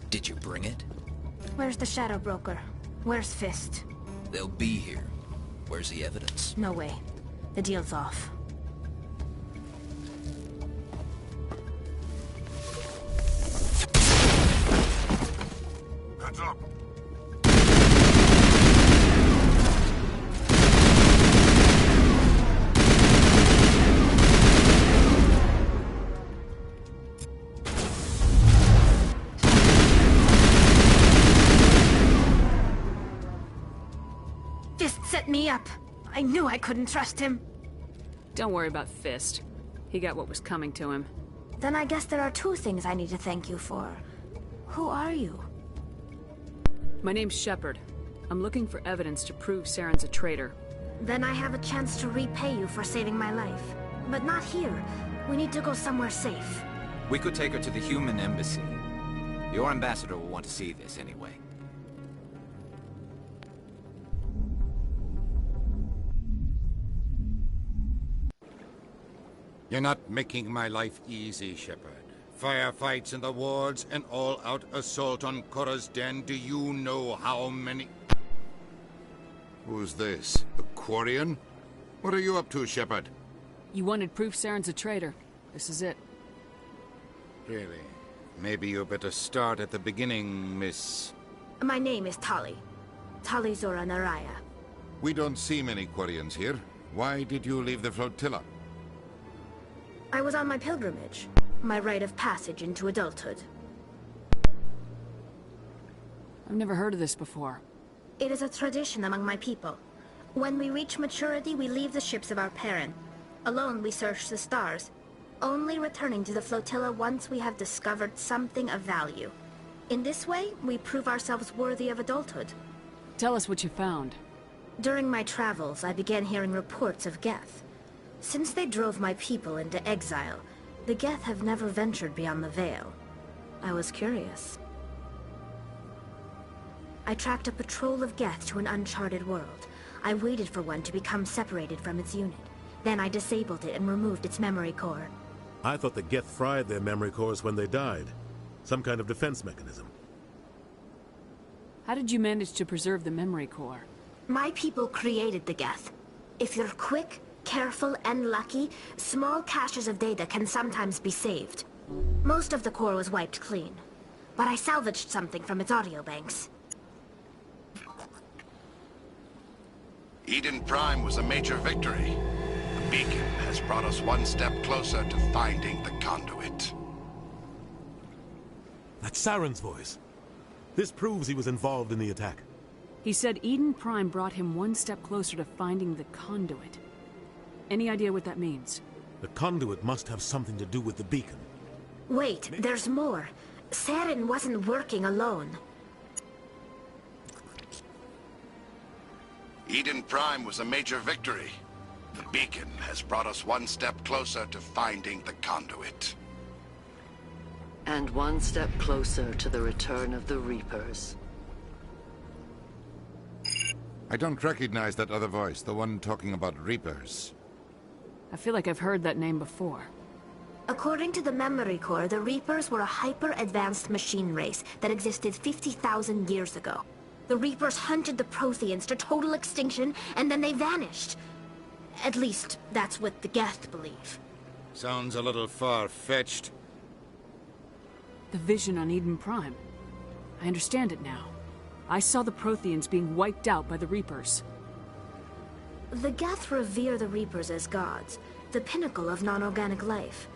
Did you bring it? Where's the Shadow Broker? Where's Fist? They'll be here. Where's the evidence? No way. The deal's off. Hands up! Fist set me up. I knew I couldn't trust him. Don't worry about Fist. He got what was coming to him. Then I guess there are two things I need to thank you for. Who are you? My name's Shepard. I'm looking for evidence to prove Saren's a traitor. Then I have a chance to repay you for saving my life. But not here. We need to go somewhere safe. We could take her to the human embassy. Your ambassador will want to see this anyway. You're not making my life easy, Shepard. Firefights in the wards, an all-out assault on Korra's den. Do you know how many... Who's this? The Quarian? What are you up to, Shepard? You wanted proof Saren's a traitor. This is it. Really? Maybe you better start at the beginning, Miss... My name is Tali. Tali Zora Naraya. We don't see many Quarians here. Why did you leave the flotilla? I was on my pilgrimage. My rite of passage into adulthood. I've never heard of this before. It is a tradition among my people. When we reach maturity, we leave the ships of our parent. Alone, we search the stars, only returning to the flotilla once we have discovered something of value. In this way, we prove ourselves worthy of adulthood. Tell us what you found. During my travels, I began hearing reports of Geth. Since they drove my people into exile, the Geth have never ventured beyond the Veil. I was curious. I tracked a patrol of Geth to an uncharted world. I waited for one to become separated from its unit. Then I disabled it and removed its memory core. I thought the Geth fried their memory cores when they died. Some kind of defense mechanism. How did you manage to preserve the memory core? My people created the Geth. If you're quick, careful, and lucky, small caches of data can sometimes be saved. Most of the core was wiped clean, but I salvaged something from its audio banks. Eden Prime was a major victory. The beacon has brought us one step closer to finding the conduit. That's Saren's voice. This proves he was involved in the attack. He said Eden Prime brought him one step closer to finding the conduit. Any idea what that means? The conduit must have something to do with the beacon. Wait, there's more. Saren wasn't working alone. Eden Prime was a major victory. The beacon has brought us one step closer to finding the conduit. And one step closer to the return of the Reapers. I don't recognize that other voice, the one talking about Reapers. I feel like I've heard that name before. According to the memory core, the Reapers were a hyper-advanced machine race that existed 50,000 years ago. The Reapers hunted the Protheans to total extinction, and then they vanished. At least, that's what the Geth believe. Sounds a little far-fetched. The vision on Eden Prime. I understand it now. I saw the Protheans being wiped out by the Reapers. The Geth revere the Reapers as gods, the pinnacle of non-organic life.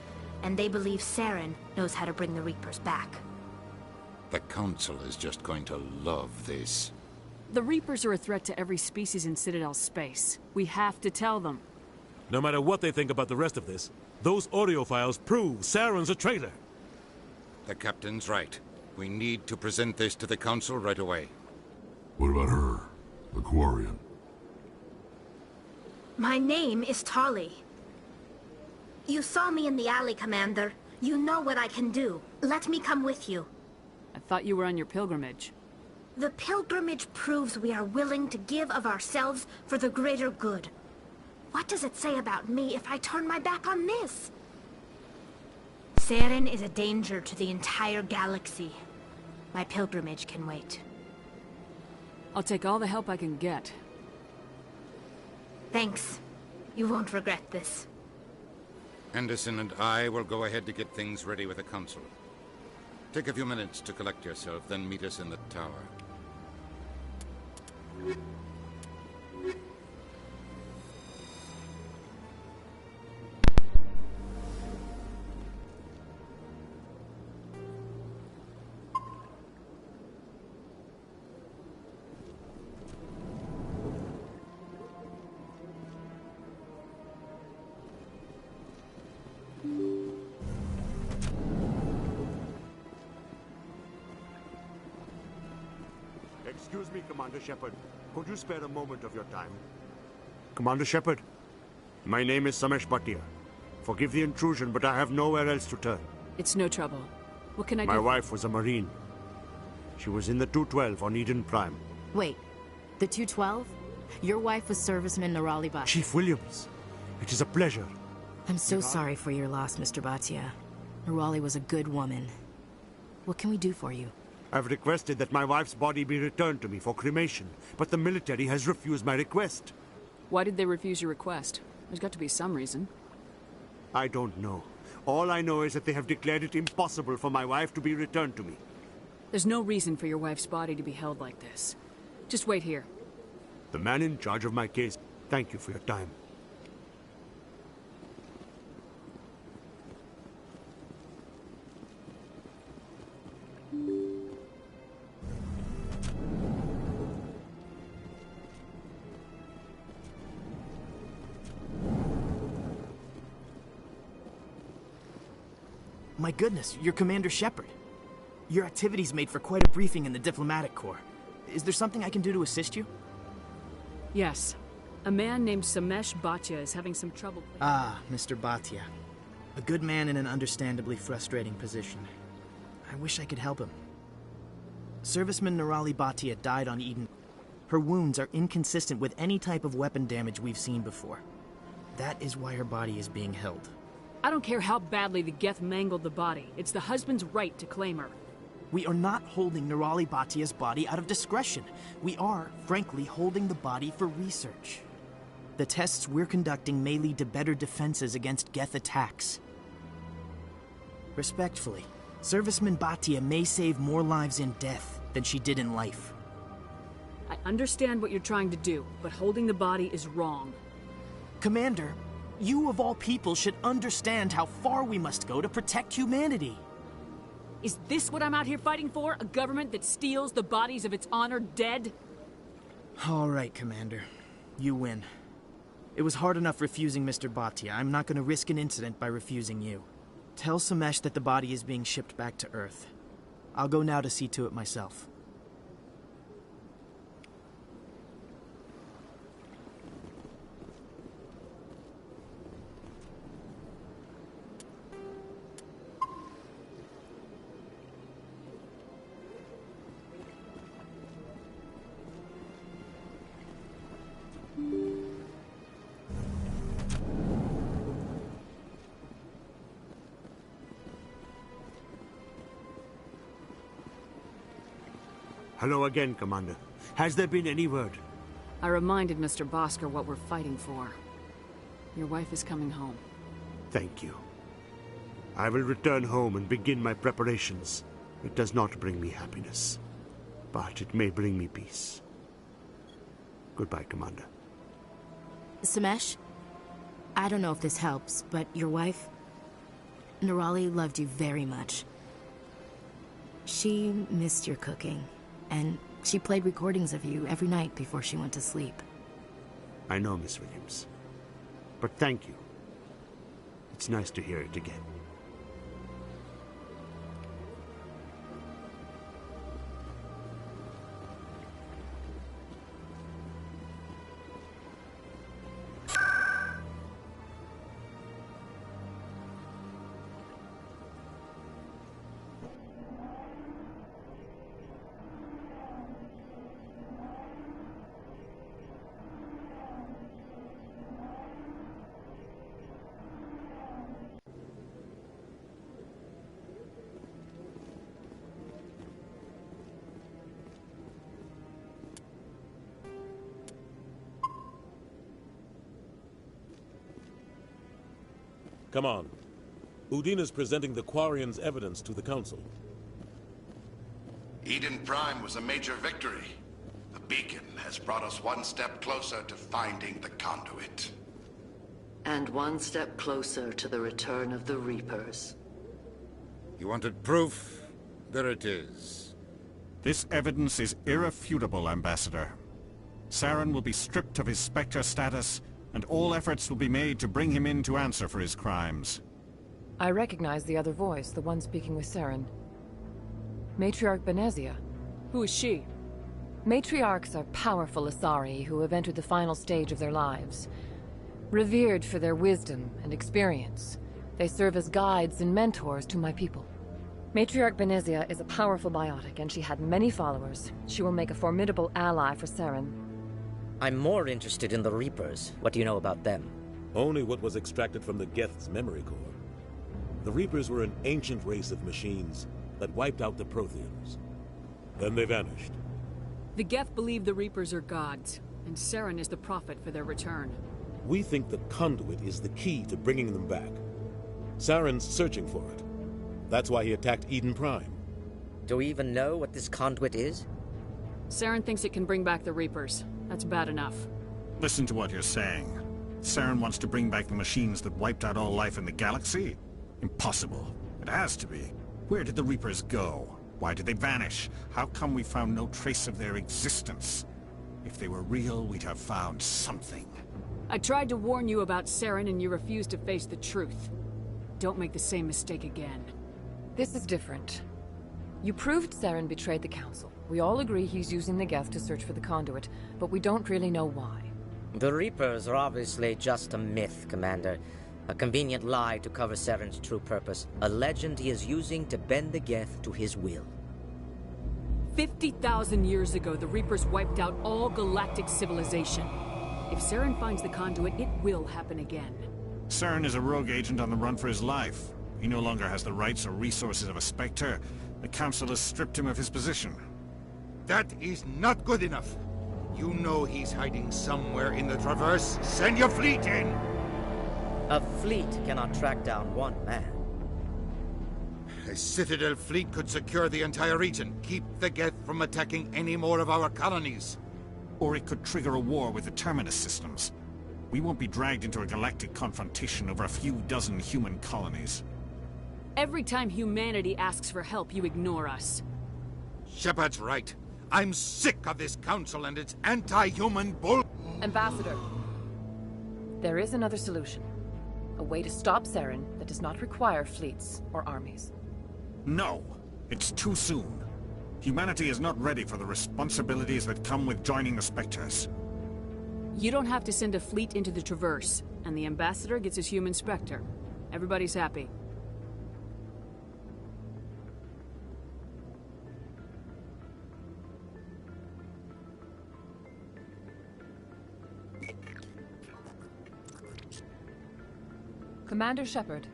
And they believe Saren knows how to bring the Reapers back. The Council is just going to love this. The Reapers are a threat to every species in Citadel space. We have to tell them. No matter what they think about the rest of this, those audio files prove Saren's a traitor. The Captain's right. We need to present this to the Council right away. What about her? The Quarian? My name is Tali. You saw me in the alley, Commander. You know what I can do. Let me come with you. I thought you were on your pilgrimage. The pilgrimage proves we are willing to give of ourselves for the greater good. What does it say about me if I turn my back on this? Saren is a danger to the entire galaxy. My pilgrimage can wait. I'll take all the help I can get. Thanks. You won't regret this. Henderson and I will go ahead to get things ready with the council. Take a few minutes to collect yourself, then meet us in the tower. Excuse me, Commander Shepard. Could you spare a moment of your time? Commander Shepard, my name is Samesh Bhatia. Forgive the intrusion, but I have nowhere else to turn. It's no trouble. What can I do? My wife was a Marine. She was in the 212 on Eden Prime. Wait, the 212? Your wife was Serviceman Nirali Bhatia. Chief Williams, it is a pleasure. I'm so sorry for your loss, Mr. Bhatia. Nirali was a good woman. What can we do for you? I've requested that my wife's body be returned to me for cremation, but the military has refused my request. Why did they refuse your request? There's got to be some reason. I don't know. All I know is that they have declared it impossible for my wife to be returned to me. There's no reason for your wife's body to be held like this. Just wait here. The man in charge of my case, thank you for your time. My goodness, you're Commander Shepard. Your activities made for quite a briefing in the Diplomatic Corps. Is there something I can do to assist you? Yes. A man named Samesh Bhatia is having some trouble. Ah, Mr. Bhatia. A good man in an understandably frustrating position. I wish I could help him. Serviceman Nirali Bhatia died on Eden. Her wounds are inconsistent with any type of weapon damage we've seen before. That is why her body is being held. I don't care how badly the Geth mangled the body. It's the husband's right to claim her. We are not holding Nirali Bhatia's body out of discretion. We are, frankly, holding the body for research. The tests we're conducting may lead to better defenses against Geth attacks. Respectfully, Serviceman Bhatia may save more lives in death than she did in life. I understand what you're trying to do, but holding the body is wrong. Commander, you of all people should understand how far we must go to protect humanity. Is this what I'm out here fighting for? A government that steals the bodies of its honored dead? All right, Commander. You win. It was hard enough refusing Mr. Bhatia. I'm not going to risk an incident by refusing you. Tell Samesh that the body is being shipped back to Earth. I'll go now to see to it myself. Hello again, Commander. Has there been any word? I reminded Mr. Bosker what we're fighting for. Your wife is coming home. Thank you. I will return home and begin my preparations. It does not bring me happiness, but it may bring me peace. Goodbye, Commander. Samesh, I don't know if this helps, but your wife, Nirali, loved you very much. She missed your cooking, and she played recordings of you every night before she went to sleep. I know, Miss Williams. But thank you. It's nice to hear it again. Come on. Udina's presenting the Quarian's evidence to the Council. Eden Prime was a major victory. The beacon has brought us one step closer to finding the conduit. And one step closer to the return of the Reapers. You wanted proof? There it is. This evidence is irrefutable, Ambassador. Saren will be stripped of his Spectre status, and all efforts will be made to bring him in to answer for his crimes. I recognize the other voice, the one speaking with Saren. Matriarch Benezia. Who is she? Matriarchs are powerful Asari who have entered the final stage of their lives. Revered for their wisdom and experience, they serve as guides and mentors to my people. Matriarch Benezia is a powerful biotic, and she had many followers. She will make a formidable ally for Saren. I'm more interested in the Reapers. What do you know about them? Only what was extracted from the Geth's memory core. The Reapers were an ancient race of machines that wiped out the Protheans. Then they vanished. The Geth believe the Reapers are gods, and Saren is the prophet for their return. We think the conduit is the key to bringing them back. Saren's searching for it. That's why he attacked Eden Prime. Do we even know what this conduit is? Saren thinks it can bring back the Reapers. That's bad enough. Listen to what you're saying. Saren wants to bring back the machines that wiped out all life in the galaxy? Impossible. It has to be. Where did the Reapers go? Why did they vanish? How come we found no trace of their existence? If they were real, we'd have found something. I tried to warn you about Saren, and you refused to face the truth. Don't make the same mistake again. This is different. You proved Saren betrayed the Council. We all agree he's using the Geth to search for the conduit, but we don't really know why. The Reapers are obviously just a myth, Commander. A convenient lie to cover Saren's true purpose. A legend he is using to bend the Geth to his will. 50,000 years ago, the Reapers wiped out all galactic civilization. If Saren finds the conduit, it will happen again. Saren is a rogue agent on the run for his life. He no longer has the rights or resources of a Spectre. The Council has stripped him of his position. That is not good enough. You know he's hiding somewhere in the Traverse. Send your fleet in! A fleet cannot track down one man. A Citadel fleet could secure the entire region, keep the Geth from attacking any more of our colonies. Or it could trigger a war with the Terminus systems. We won't be dragged into a galactic confrontation over a few dozen human colonies. Every time humanity asks for help, you ignore us. Shepard's right. I'm sick of this council and its anti-human bull... Ambassador, there is another solution. A way to stop Saren that does not require fleets or armies. No! It's too soon. Humanity is not ready for the responsibilities that come with joining the Spectres. You don't have to send a fleet into the Traverse, and the Ambassador gets his human Spectre. Everybody's happy. Commander Shepard,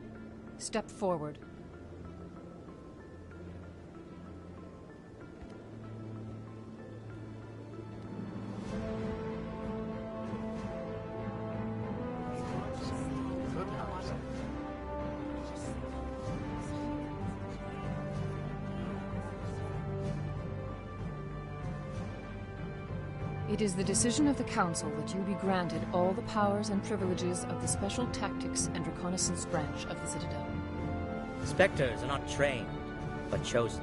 step forward. It is the decision of the Council that you be granted all the powers and privileges of the Special Tactics and Reconnaissance Branch of the Citadel. Spectres are not trained, but chosen.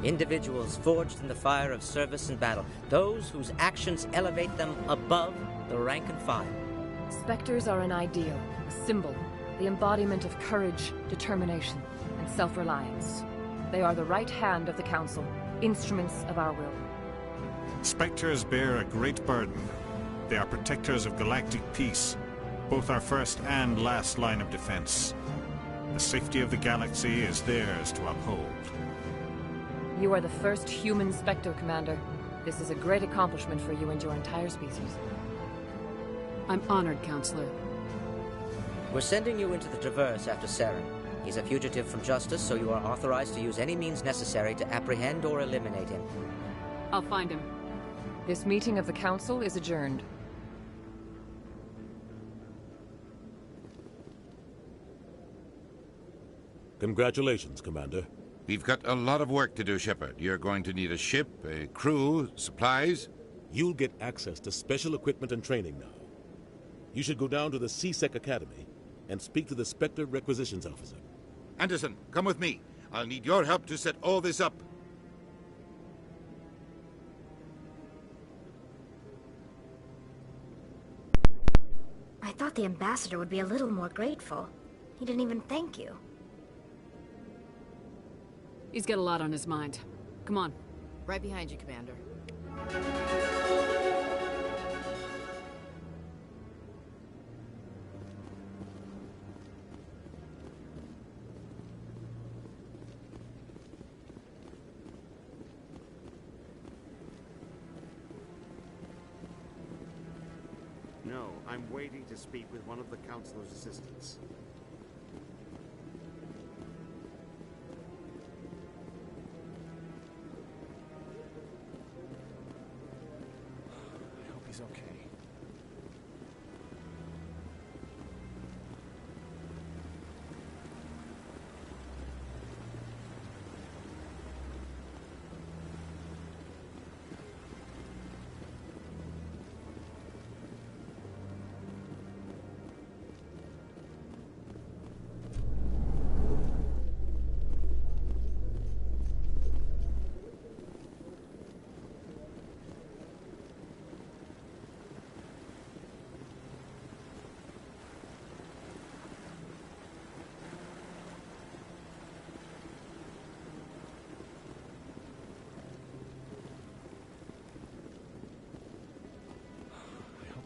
Individuals forged in the fire of service and battle. Those whose actions elevate them above the rank and file. Spectres are an ideal, a symbol, the embodiment of courage, determination, and self-reliance. They are the right hand of the Council, instruments of our will. Spectres bear a great burden. They are protectors of galactic peace, both our first and last line of defense. The safety of the galaxy is theirs to uphold. You are the first human Spectre, Commander. This is a great accomplishment for you and your entire species. I'm honored, Counselor. We're sending you into the Traverse after Saren. He's a fugitive from justice, so you are authorized to use any means necessary to apprehend or eliminate him. I'll find him. This meeting of the Council is adjourned. Congratulations, Commander. We've got a lot of work to do, Shepard. You're going to need a ship, a crew, supplies. You'll get access to special equipment and training now. You should go down to the C-Sec Academy and speak to the Spectre Requisitions Officer. Anderson, come with me. I'll need your help to set all this up. I thought the ambassador would be a little more grateful. He didn't even thank you. He's got a lot on his mind. Come on. Right behind you, Commander. No, I'm waiting to speak with one of the Councilor's assistants. I hope he's okay.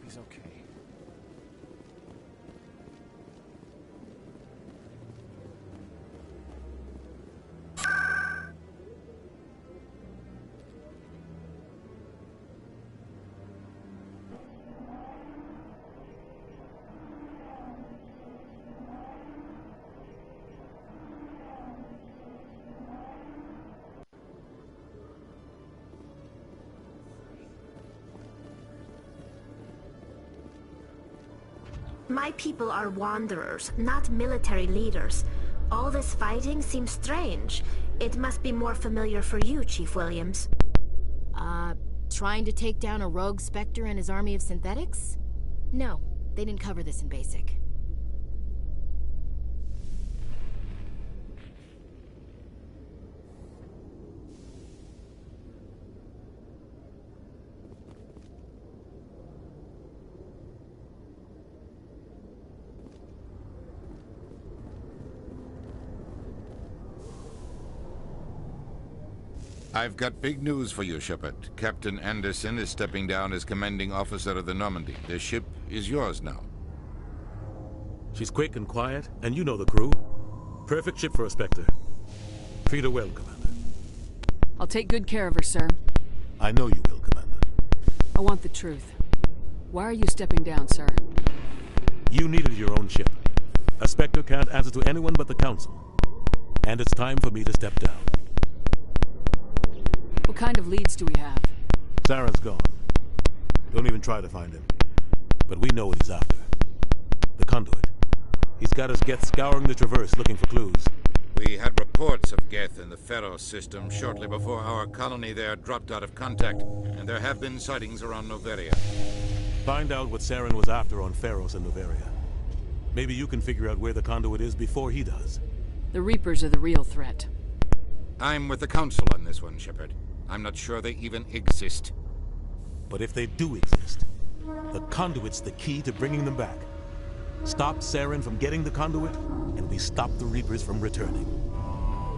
He's okay. My people are wanderers, not military leaders. All this fighting seems strange. It must be more familiar for you, Chief Williams. Trying to take down a rogue Spectre and his army of synthetics? No, they didn't cover this in basic. I've got big news for you, Shepard. Captain Anderson is stepping down as commanding officer of the Normandy. The ship is yours now. She's quick and quiet, and you know the crew. Perfect ship for a Spectre. Treat her well, Commander. I'll take good care of her, sir. I know you will, Commander. I want the truth. Why are you stepping down, sir? You needed your own ship. A Spectre can't answer to anyone but the Council. And it's time for me to step down. What kind of leads do we have? Saren's gone. Don't even try to find him. But we know what he's after. The conduit. He's got us Geth scouring the Traverse looking for clues. We had reports of Geth in the Pharos system shortly before our colony there dropped out of contact, and there have been sightings around Noveria. Find out what Saren was after on Pharos and Noveria. Maybe you can figure out where the conduit is before he does. The Reapers are the real threat. I'm with the Council on this one, Shepard. I'm not sure they even exist. But if they do exist, the conduit's the key to bringing them back. Stop Saren from getting the conduit, and we stop the Reapers from returning.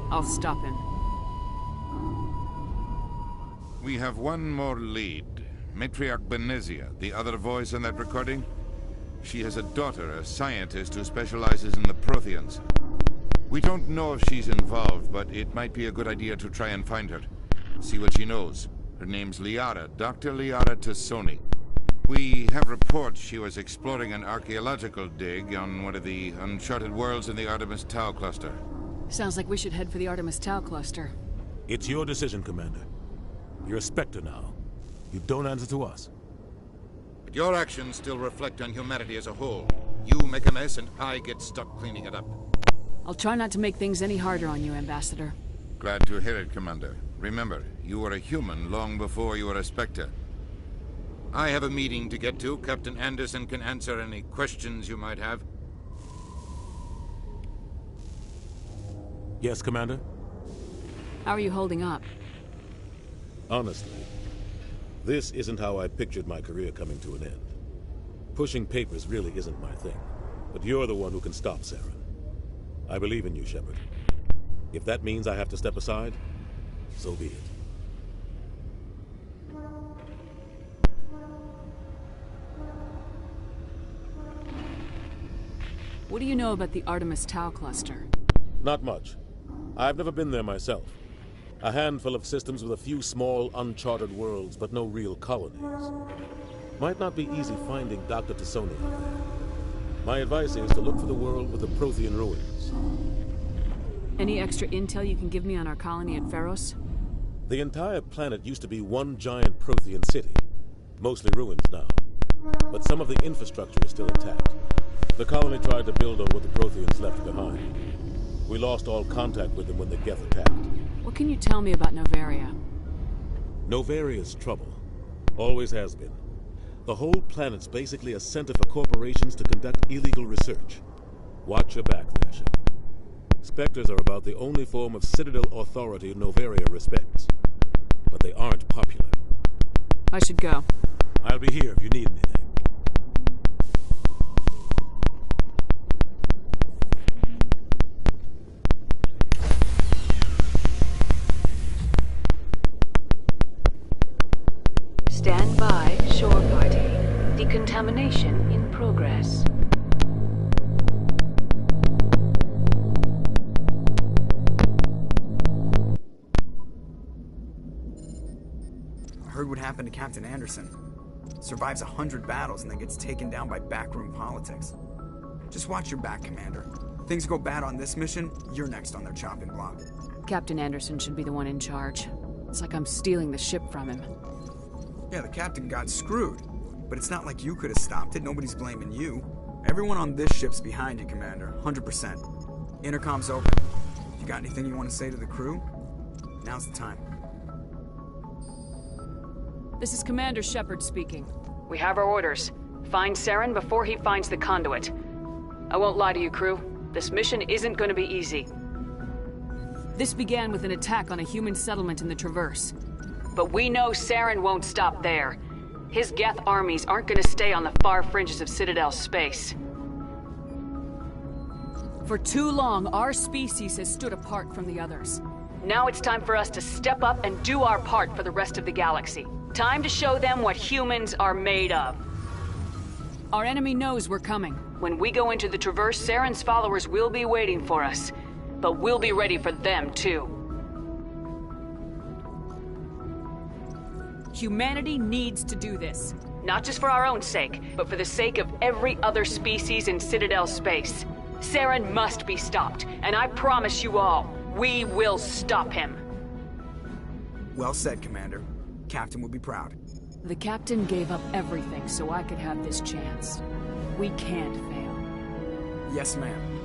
I'll stop him. We have one more lead. Matriarch Benezia, the other voice in that recording. She has a daughter, a scientist who specializes in the Protheans. We don't know if she's involved, but it might be a good idea to try and find her. See what she knows. Her name's Liara, Dr. Liara Tassoni. We have reports she was exploring an archaeological dig on one of the uncharted worlds in the Artemis Tau cluster. Sounds like we should head for the Artemis Tau cluster. It's your decision, Commander. You're a Spectre now. You don't answer to us. But your actions still reflect on humanity as a whole. You make a mess and I get stuck cleaning it up. I'll try not to make things any harder on you, Ambassador. Glad to hear it, Commander. Remember, you were a human long before you were a Spectre. I have a meeting to get to. Captain Anderson can answer any questions you might have. Yes, Commander? How are you holding up? Honestly, this isn't how I pictured my career coming to an end. Pushing papers really isn't my thing. But you're the one who can stop Saren. I believe in you, Shepard. If that means I have to step aside, so be it. What do you know about the Artemis Tau cluster? Not much. I've never been there myself. A handful of systems with a few small, uncharted worlds, but no real colonies. Might not be easy finding Dr. T'Soni out there. My advice is to look for the world with the Prothean ruins. Any extra intel you can give me on our colony at Pharos? The entire planet used to be one giant Prothean city. Mostly ruins now. But some of the infrastructure is still intact. The colony tried to build on what the Protheans left behind. We lost all contact with them when the Geth attacked. What can you tell me about Novaria? Novaria's trouble. Always has been. The whole planet's basically a center for corporations to conduct illegal research. Watch your back there, Shepard. Spectres are about the only form of Citadel authority Novaria respects. But they aren't popular. I should go. I'll be here if you need anything. Stand by, shore party. Decontamination in progress. I heard what happened to Captain Anderson. Survives 100 battles and then gets taken down by backroom politics. Just watch your back, Commander. Things go bad on this mission, you're next on their chopping block. Captain Anderson should be the one in charge. It's like I'm stealing the ship from him. Yeah, the captain got screwed. But it's not like you could have stopped it. Nobody's blaming you. Everyone on this ship's behind you, Commander. 100%. Intercom's open. If you got anything you want to say to the crew, now's the time. This is Commander Shepard speaking. We have our orders. Find Saren before he finds the conduit. I won't lie to you, crew. This mission isn't going to be easy. This began with an attack on a human settlement in the Traverse. But we know Saren won't stop there. His Geth armies aren't going to stay on the far fringes of Citadel space. For too long, our species has stood apart from the others. Now it's time for us to step up and do our part for the rest of the galaxy. Time to show them what humans are made of. Our enemy knows we're coming. When we go into the Traverse, Saren's followers will be waiting for us. But we'll be ready for them, too. Humanity needs to do this. Not just for our own sake, but for the sake of every other species in Citadel space. Saren must be stopped, and I promise you all, we will stop him. Well said, Commander. Captain will be proud. The captain gave up everything so I could have this chance. We can't fail. Yes, ma'am.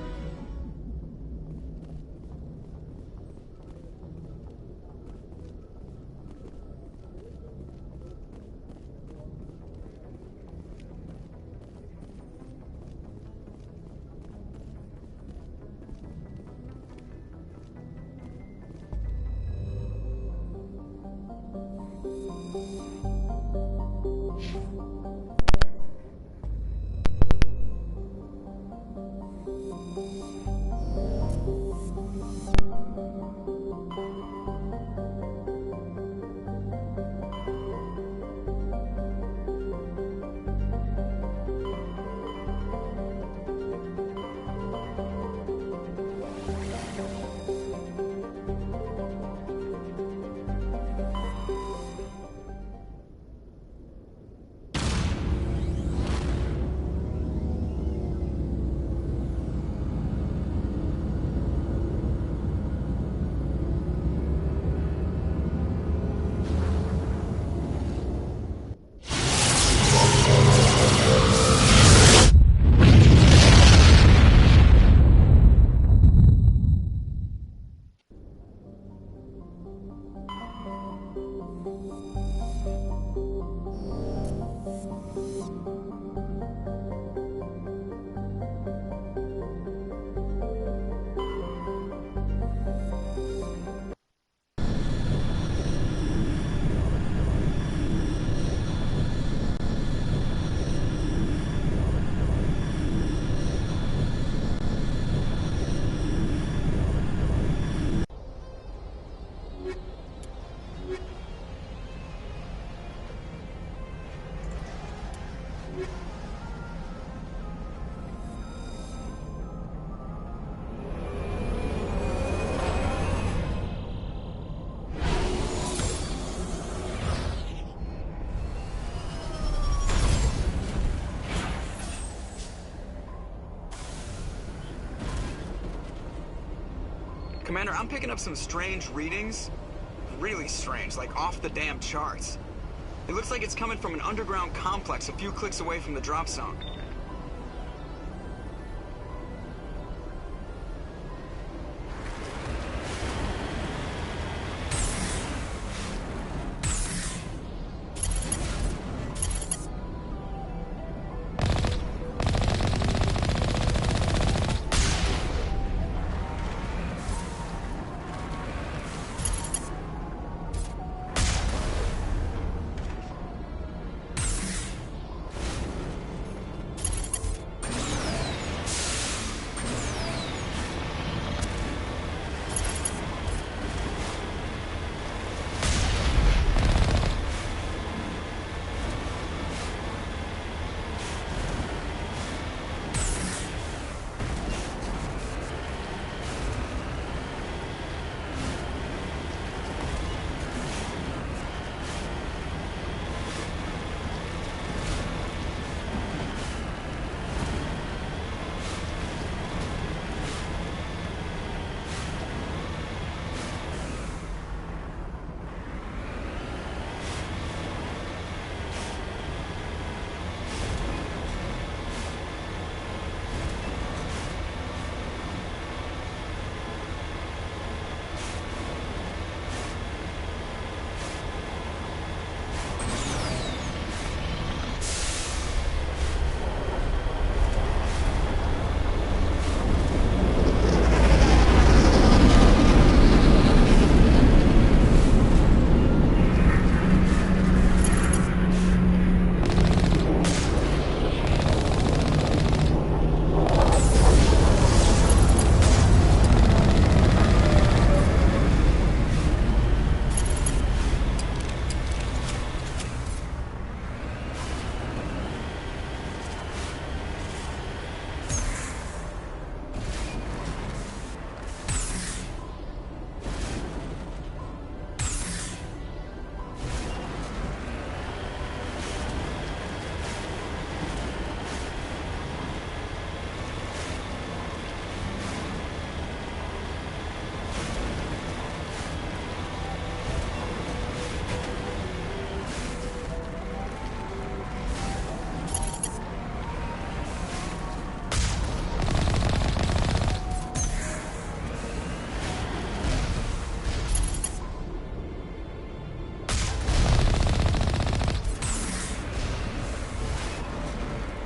Commander, I'm picking up some strange readings. Really strange, like off the damn charts. It looks like it's coming from an underground complex a few clicks away from the drop zone.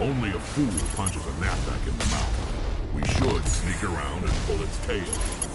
Only a fool punches a knapsack in the mouth. We should sneak around and pull its tail.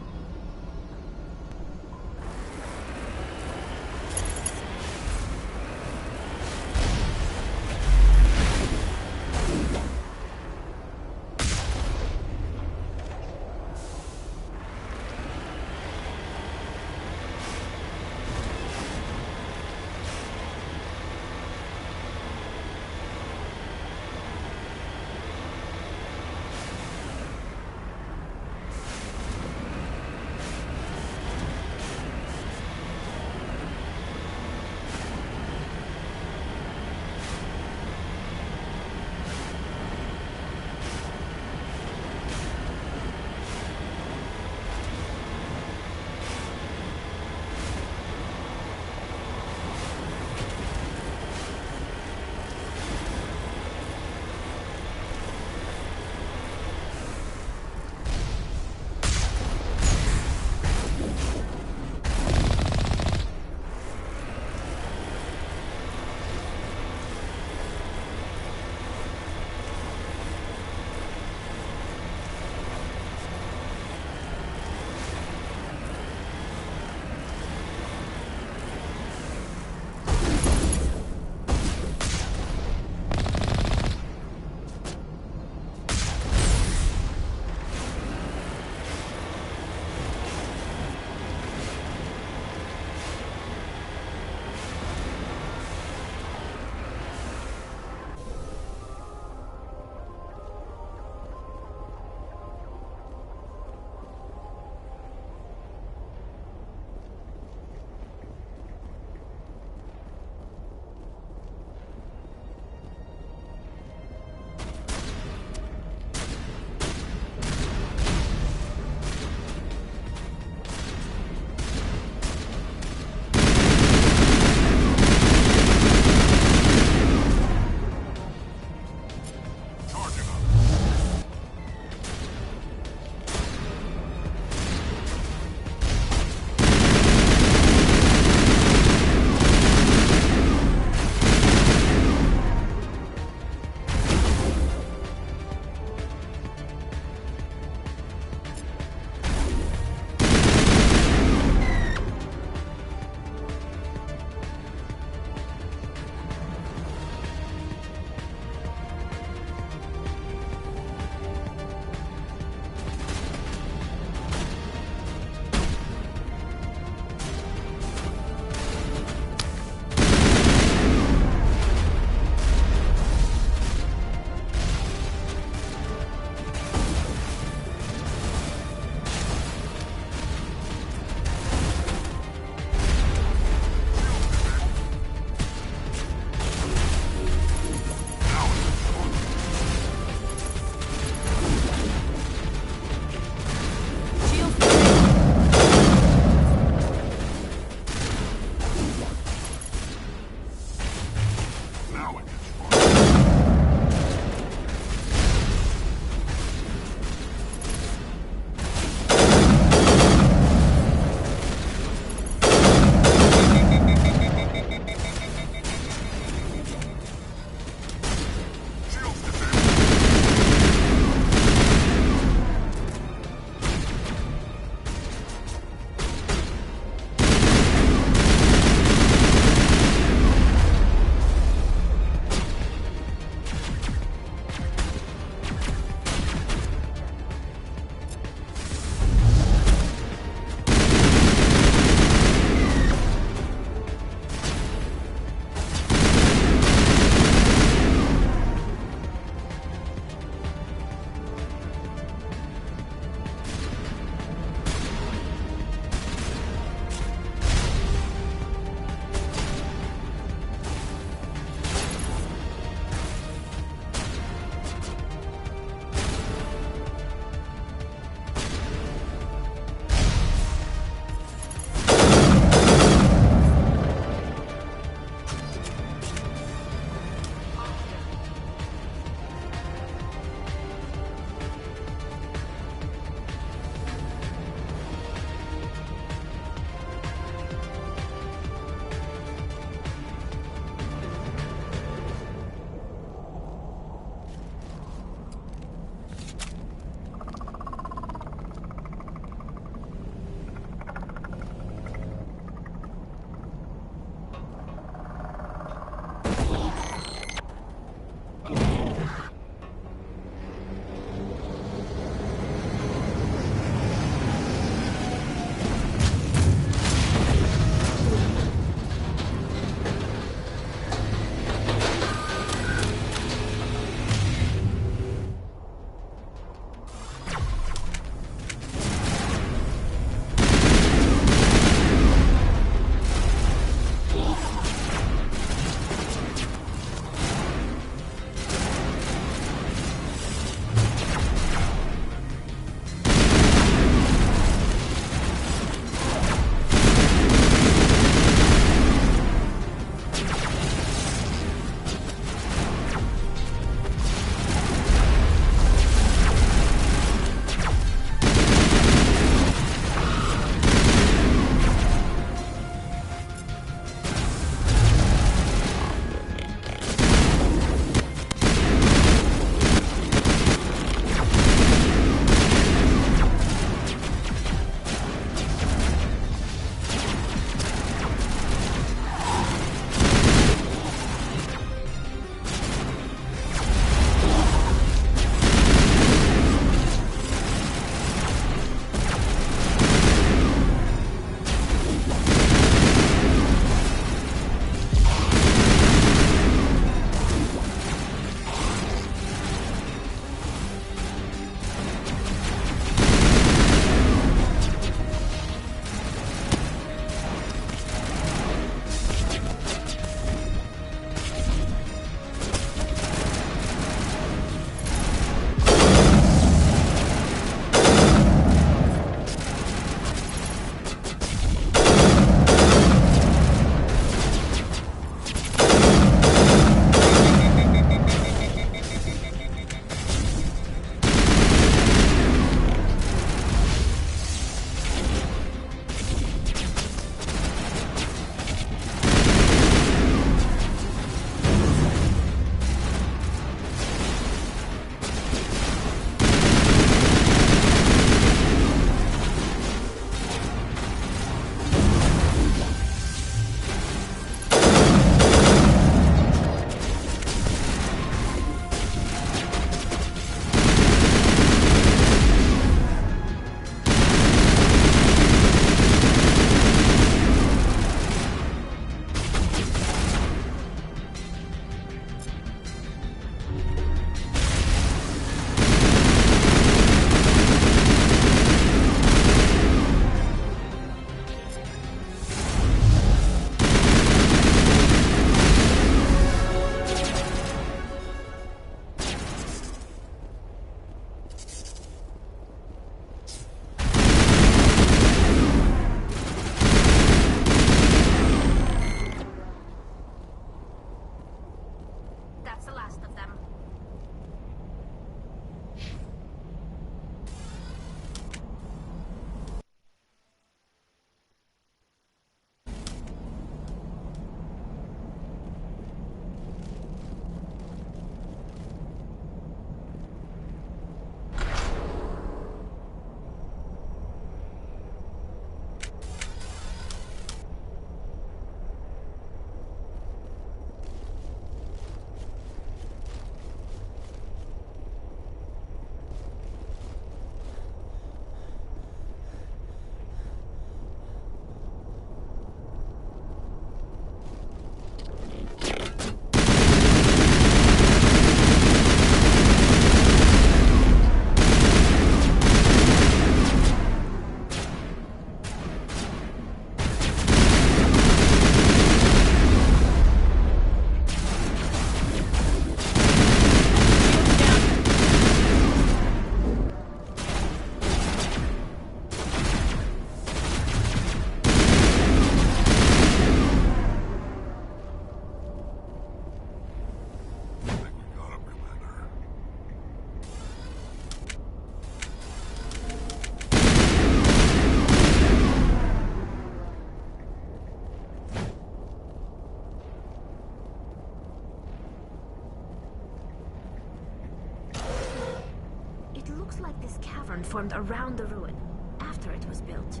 land formed around the ruin, after it was built.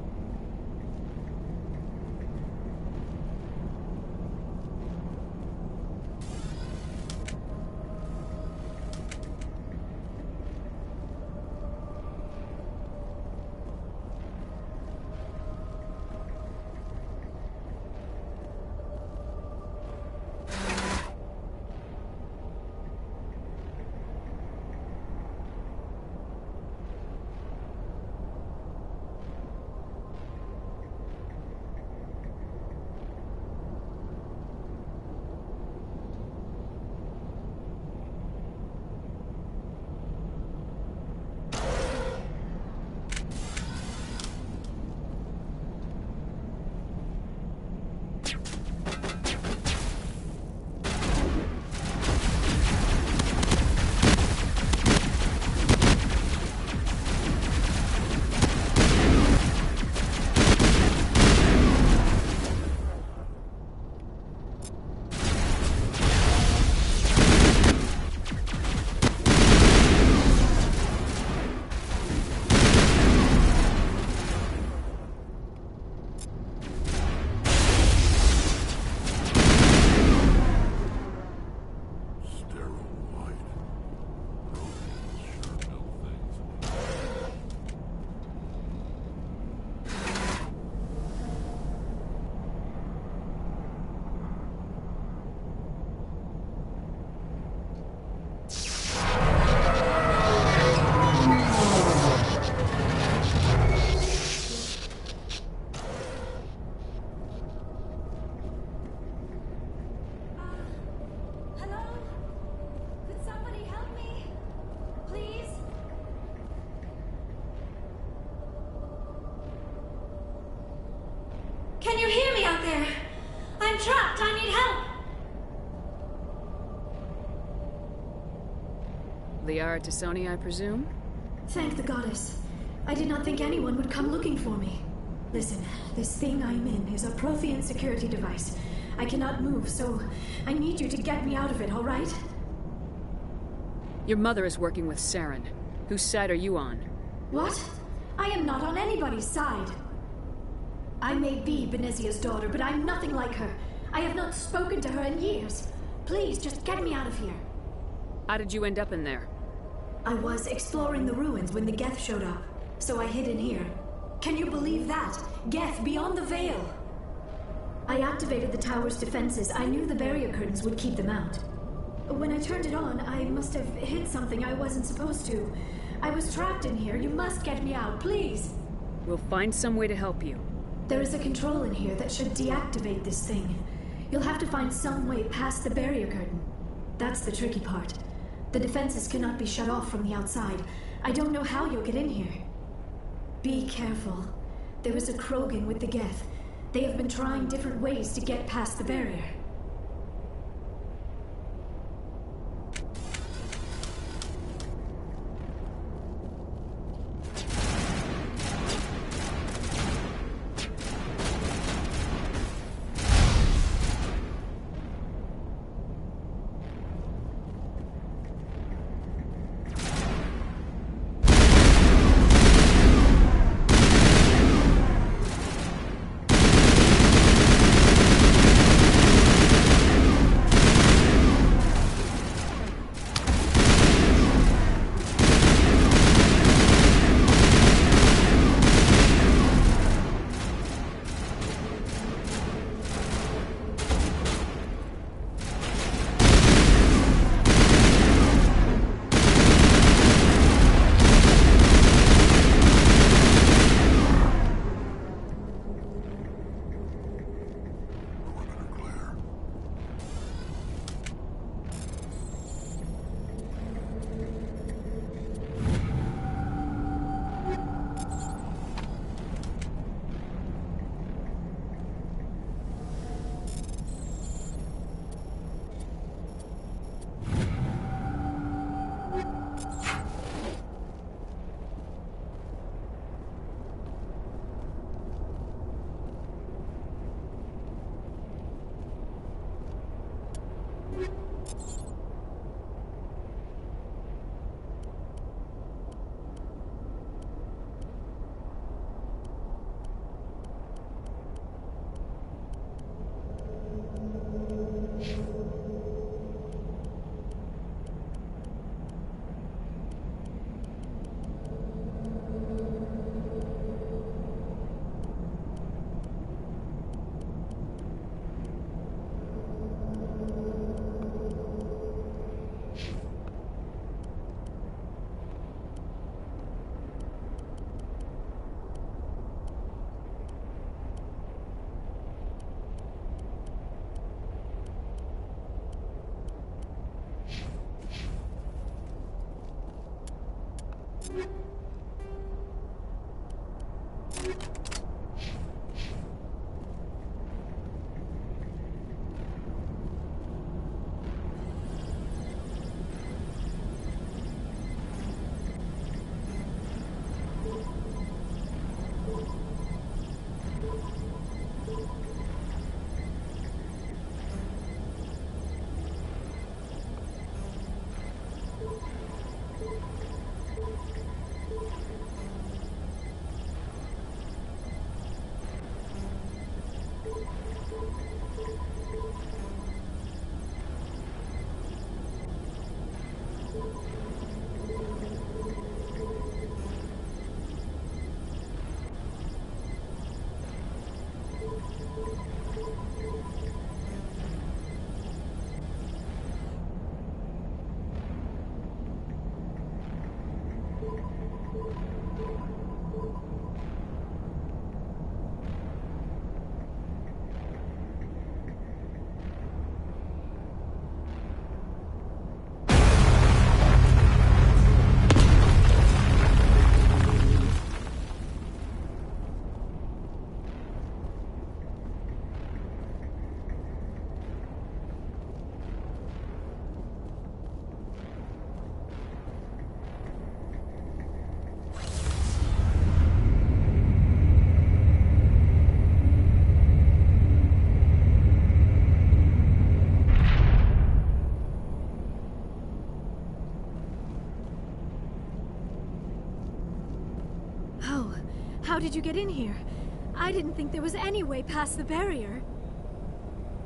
Can you hear me out there? I'm trapped. I need help. Liara Tassoni, I presume? Thank the goddess. I did not think anyone would come looking for me. Listen, this thing I'm in is a Prothean security device. I cannot move, so I need you to get me out of it, all right? Your mother is working with Saren. Whose side are you on? What? I am not on anybody's side. I may be Benezia's daughter, but I'm nothing like her. I have not spoken to her in years. Please, just get me out of here. How did you end up in there? I was exploring the ruins when the Geth showed up, so I hid in here. Can you believe that? Geth beyond the veil! I activated the tower's defenses. I knew the barrier curtains would keep them out. When I turned it on, I must have hit something I wasn't supposed to. I was trapped in here. You must get me out, please! We'll find some way to help you. There is a control in here that should deactivate this thing. You'll have to find some way past the barrier curtain. That's the tricky part. The defenses cannot be shut off from the outside. I don't know how you'll get in here. Be careful. There is a Krogan with the Geth. They have been trying different ways to get past the barrier. How did you get in here? I didn't think there was any way past the barrier.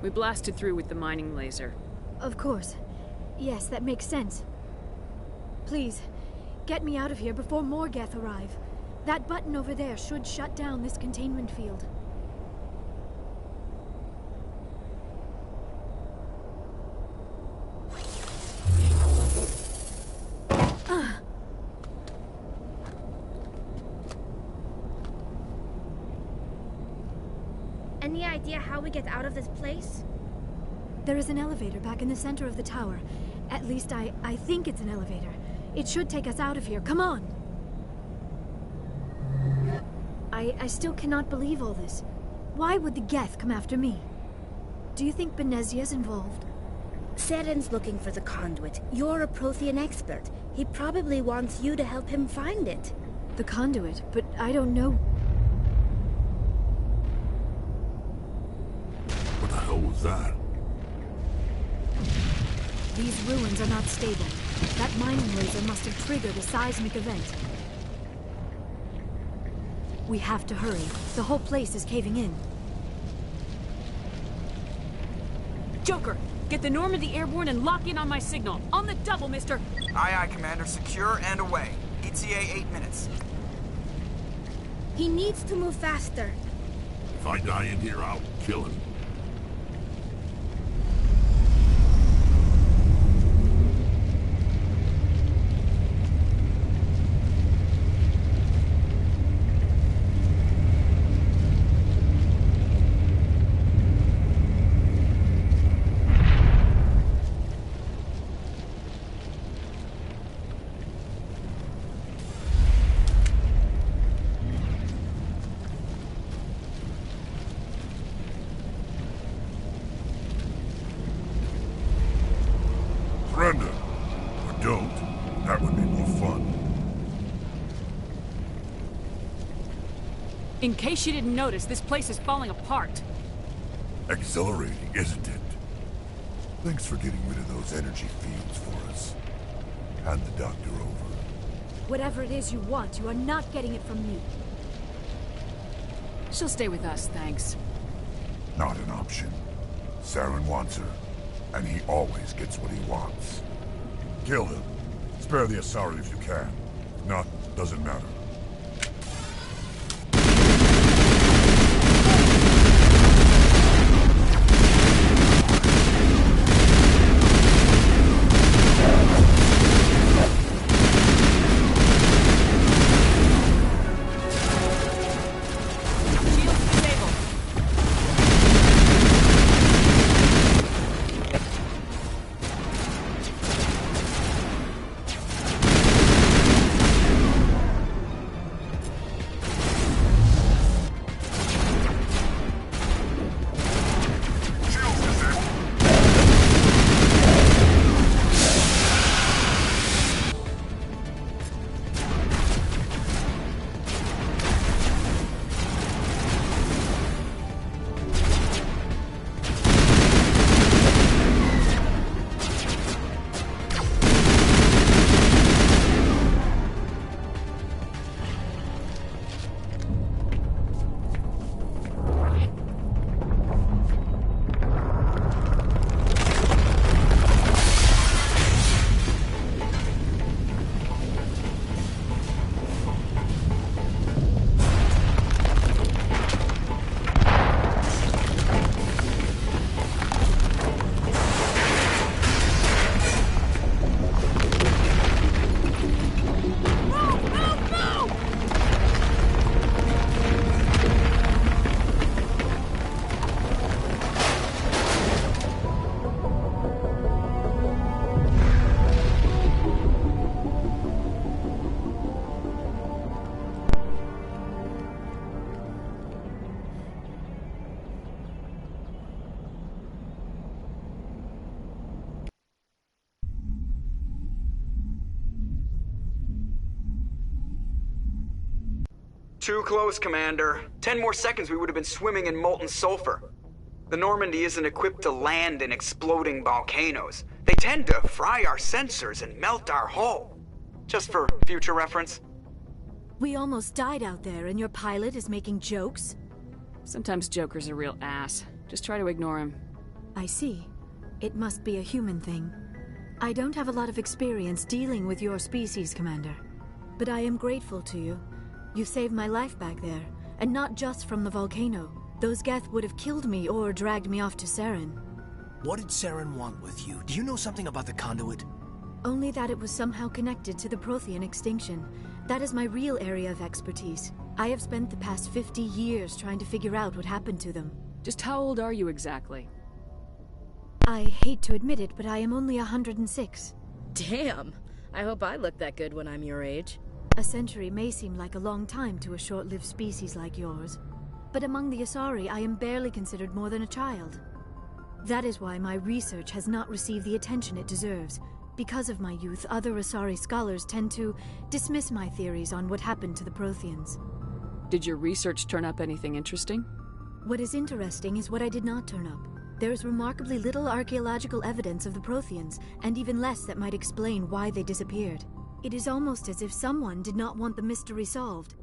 We blasted through with the mining laser. Of course. Yes, that makes sense. Please, get me out of here before more Geth arrive. That button over there should shut down this containment field. Any idea how we get out of this place? There is an elevator back in the center of the tower. At least I think it's an elevator. It should take us out of here. Come on! I still cannot believe all this. Why would the Geth come after me? Do you think Benezia's involved? Seren's looking for the conduit. You're a Prothean expert. He probably wants you to help him find it. The conduit? But I don't know. What the hell was that? These ruins are not stable. That mining laser must have triggered a seismic event. We have to hurry. The whole place is caving in. Joker, get the Normandy airborne and lock in on my signal. On the double, mister! Aye, aye, Commander. Secure and away. ETA 8 minutes. He needs to move faster. If I die in here, I'll kill him. Surrender. Or don't. That would be more fun. In case you didn't notice, this place is falling apart. Exhilarating, isn't it? Thanks for getting rid of those energy fields for us. Hand the doctor over. Whatever it is you want, you are not getting it from me. She'll stay with us, thanks. Not an option. Saren wants her, and he always gets what he wants. Kill him. Spare the Asari if you can. If not, doesn't matter. Too close, Commander. 10 more seconds we would have been swimming in molten sulfur. The Normandy isn't equipped to land in exploding volcanoes. They tend to fry our sensors and melt our hull. Just for future reference. We almost died out there, and your pilot is making jokes? Sometimes Joker's a real ass. Just try to ignore him. I see. It must be a human thing. I don't have a lot of experience dealing with your species, Commander. But I am grateful to you. You saved my life back there, and not just from the volcano. Those Geth would have killed me or dragged me off to Saren. What did Saren want with you? Do you know something about the conduit? Only that it was somehow connected to the Prothean extinction. That is my real area of expertise. I have spent the past 50 years trying to figure out what happened to them. Just how old are you exactly? I hate to admit it, but I am only 106. Damn! I hope I look that good when I'm your age. A century may seem like a long time to a short-lived species like yours. But among the Asari, I am barely considered more than a child. That is why my research has not received the attention it deserves. Because of my youth, other Asari scholars tend to dismiss my theories on what happened to the Protheans. Did your research turn up anything interesting? What is interesting is what I did not turn up. There is remarkably little archaeological evidence of the Protheans, and even less that might explain why they disappeared. It is almost as if someone did not want the mystery solved.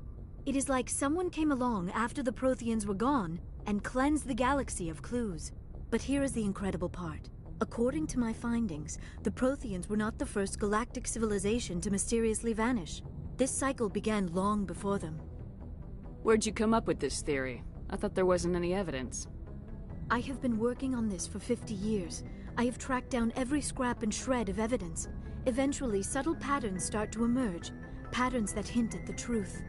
It is like someone came along after the Protheans were gone and cleansed the galaxy of clues. But here is the incredible part. According to my findings, the Protheans were not the first galactic civilization to mysteriously vanish. This cycle began long before them. Where'd you come up with this theory? I thought there wasn't any evidence. I have been working on this for 50 years. I have tracked down every scrap and shred of evidence. Eventually, subtle patterns start to emerge, patterns that hint at the truth.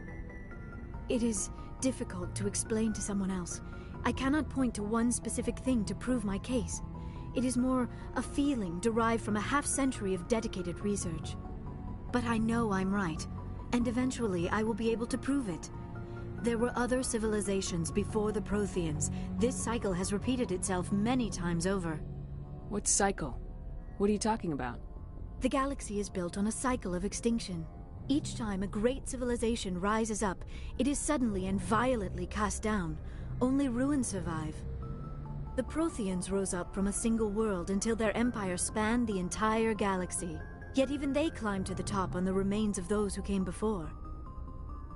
It is difficult to explain to someone else. I cannot point to one specific thing to prove my case. It is more a feeling derived from a half-century of dedicated research. But I know I'm right, and eventually I will be able to prove it. There were other civilizations before the Protheans. This cycle has repeated itself many times over. What cycle? What are you talking about? The galaxy is built on a cycle of extinction. Each time a great civilization rises up, it is suddenly and violently cast down. Only ruins survive. The Protheans rose up from a single world until their empire spanned the entire galaxy. Yet even they climbed to the top on the remains of those who came before.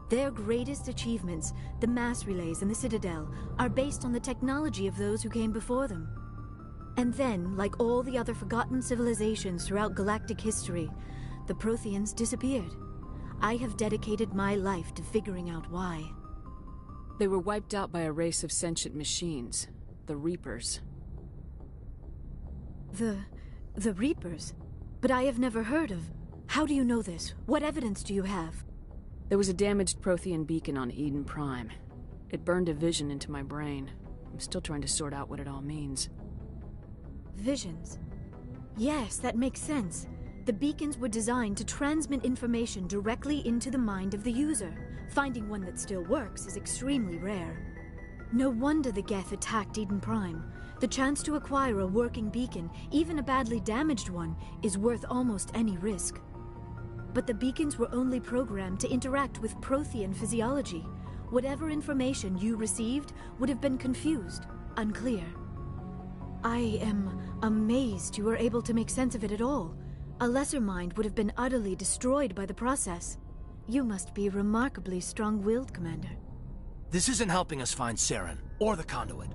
Their greatest achievements, the mass relays and the Citadel, are based on the technology of those who came before them. And then, like all the other forgotten civilizations throughout galactic history, the Protheans disappeared. I have dedicated my life to figuring out why. They were wiped out by a race of sentient machines, the Reapers. The Reapers? But I have never heard of... How do you know this? What evidence do you have? There was a damaged Prothean beacon on Eden Prime. It burned a vision into my brain. I'm still trying to sort out what it all means. Visions? Yes, that makes sense. The beacons were designed to transmit information directly into the mind of the user. Finding one that still works is extremely rare. No wonder the Geth attacked Eden Prime. The chance to acquire a working beacon, even a badly damaged one, is worth almost any risk. But the beacons were only programmed to interact with Prothean physiology. Whatever information you received would have been confused, unclear. I am amazed you were able to make sense of it at all. A lesser mind would have been utterly destroyed by the process. You must be remarkably strong-willed, Commander. This isn't helping us find Saren, or the conduit.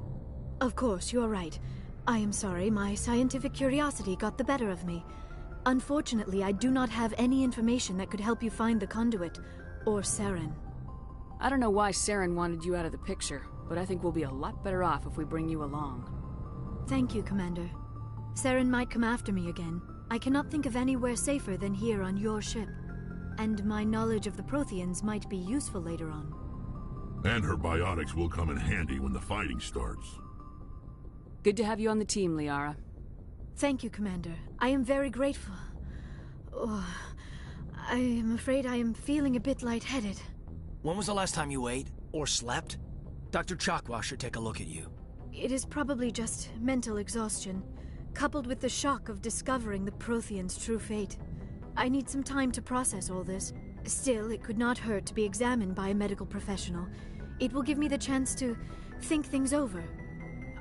Of course, you're right. I am sorry, my scientific curiosity got the better of me. Unfortunately, I do not have any information that could help you find the conduit, or Saren. I don't know why Saren wanted you out of the picture, but I think we'll be a lot better off if we bring you along. Thank you, Commander. Saren might come after me again. I cannot think of anywhere safer than here on your ship. And my knowledge of the Protheans might be useful later on. And her biotics will come in handy when the fighting starts. Good to have you on the team, Liara. Thank you, Commander. I am very grateful. Oh, I am afraid I am feeling a bit lightheaded. When was the last time you ate, or slept? Dr. Chakwa should take a look at you. It is probably just mental exhaustion, coupled with the shock of discovering the Protheans' true fate. I need some time to process all this. Still, it could not hurt to be examined by a medical professional. It will give me the chance to think things over.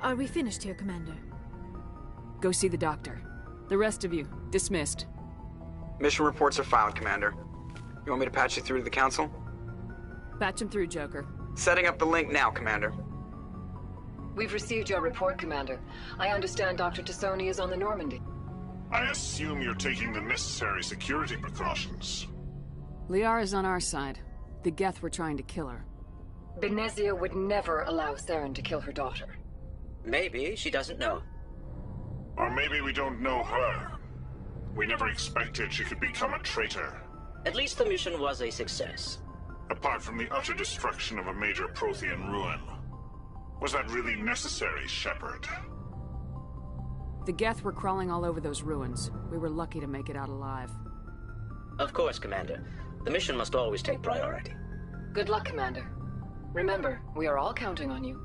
Are we finished here, Commander? Go see the doctor. The rest of you, dismissed. Mission reports are filed, Commander. You want me to patch you through to the Council? Patch him through, Joker. Setting up the link now, Commander. We've received your report, Commander. I understand Dr. Tassoni is on the Normandy. I assume you're taking the necessary security precautions. Liara's on our side. The Geth were trying to kill her. Benezia would never allow Saren to kill her daughter. Maybe she doesn't know. Or maybe we don't know her. We never expected she could become a traitor. At least the mission was a success. Apart from the utter destruction of a major Prothean ruin. Was that really necessary, Shepard? The Geth were crawling all over those ruins. We were lucky to make it out alive. Of course, Commander. The mission must always take priority. Good luck, Commander. Remember, we are all counting on you.